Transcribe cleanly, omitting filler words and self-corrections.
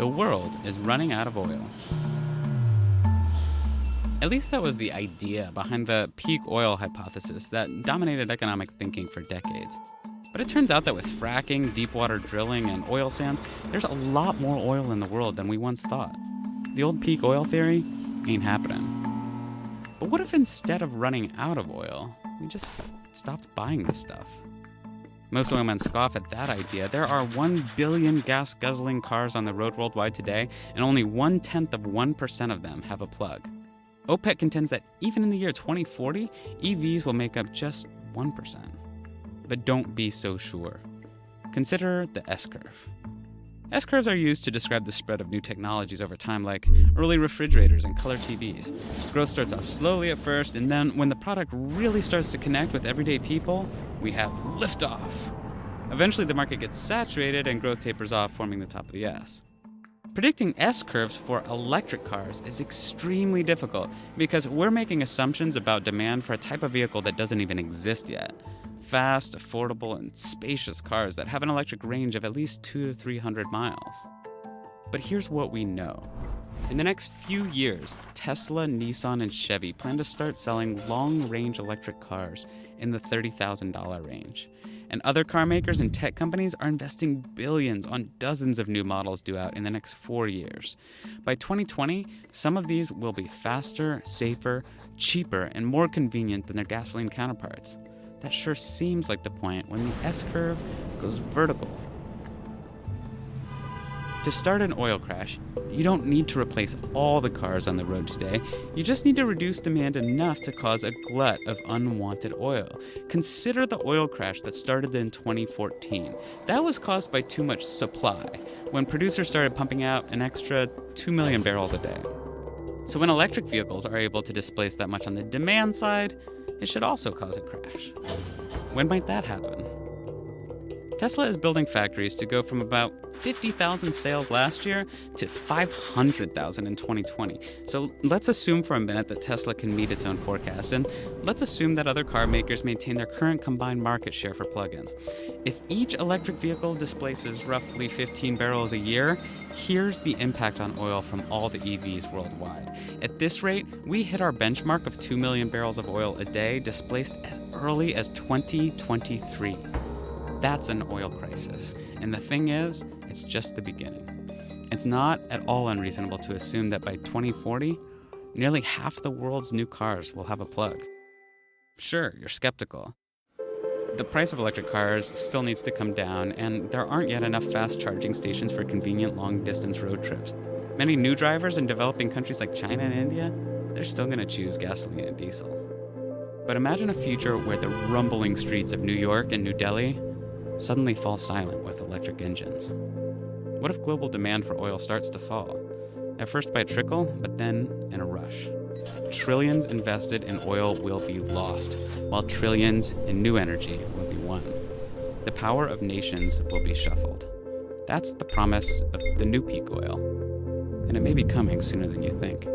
The world is running out of oil. At least that was the idea behind the peak oil hypothesis that dominated economic thinking for decades. But it turns out that with fracking, deep water drilling, and oil sands, there's a lot more oil in the world than we once thought. The old peak oil theory ain't happening. But what if instead of running out of oil, we just stopped buying this stuff? Most oilmen scoff at that idea. There are 1 billion gas-guzzling cars on the road worldwide today, and only 1/10% of them have a plug. OPEC contends that even in the year 2040, EVs will make up just 1%. But don't be so sure. Consider the S-curve. S-curves are used to describe the spread of new technologies over time, like early refrigerators and color TVs. Growth starts off slowly at first, and then when the product really starts to connect with everyday people, we have liftoff. Eventually, the market gets saturated and growth tapers off, forming the top of the S. Predicting S-curves for electric cars is extremely difficult because we're making assumptions about demand for a type of vehicle that doesn't even exist yet. Fast, affordable, and spacious cars that have an electric range of at least 200 to 300 miles. But here's what we know. In the next few years, Tesla, Nissan, and Chevy plan to start selling long-range electric cars in the $30,000 range. And other car makers and tech companies are investing billions on dozens of new models due out in the next 4 years. By 2020, some of these will be faster, safer, cheaper, and more convenient than their gasoline counterparts. That sure seems like the point when the S-curve goes vertical. To start an oil crash, you don't need to replace all the cars on the road today. You just need to reduce demand enough to cause a glut of unwanted oil. Consider the oil crash that started in 2014. That was caused by too much supply, when producers started pumping out an extra 2 million barrels a day. So when electric vehicles are able to displace that much on the demand side, it should also cause a crash. When might that happen? Tesla is building factories to go from about 50,000 sales last year to 500,000 in 2020. So let's assume for a minute that Tesla can meet its own forecasts, and let's assume that other car makers maintain their current combined market share for plug-ins. If each electric vehicle displaces roughly 15 barrels a year, here's the impact on oil from all the EVs worldwide. At this rate, we hit our benchmark of 2 million barrels of oil a day displaced as early as 2023. That's an oil crisis. And the thing is, it's just the beginning. It's not at all unreasonable to assume that by 2040, nearly half the world's new cars will have a plug. Sure, you're skeptical. The price of electric cars still needs to come down, and there aren't yet enough fast charging stations for convenient long-distance road trips. Many new drivers in developing countries like China and India, they're still going to choose gasoline and diesel. But imagine a future where the rumbling streets of New York and New Delhi suddenly fall silent with electric engines. What if global demand for oil starts to fall? At first by a trickle, but then in a rush. Trillions invested in oil will be lost, while trillions in new energy will be won. The power of nations will be shuffled. That's the promise of the new peak oil. And it may be coming sooner than you think.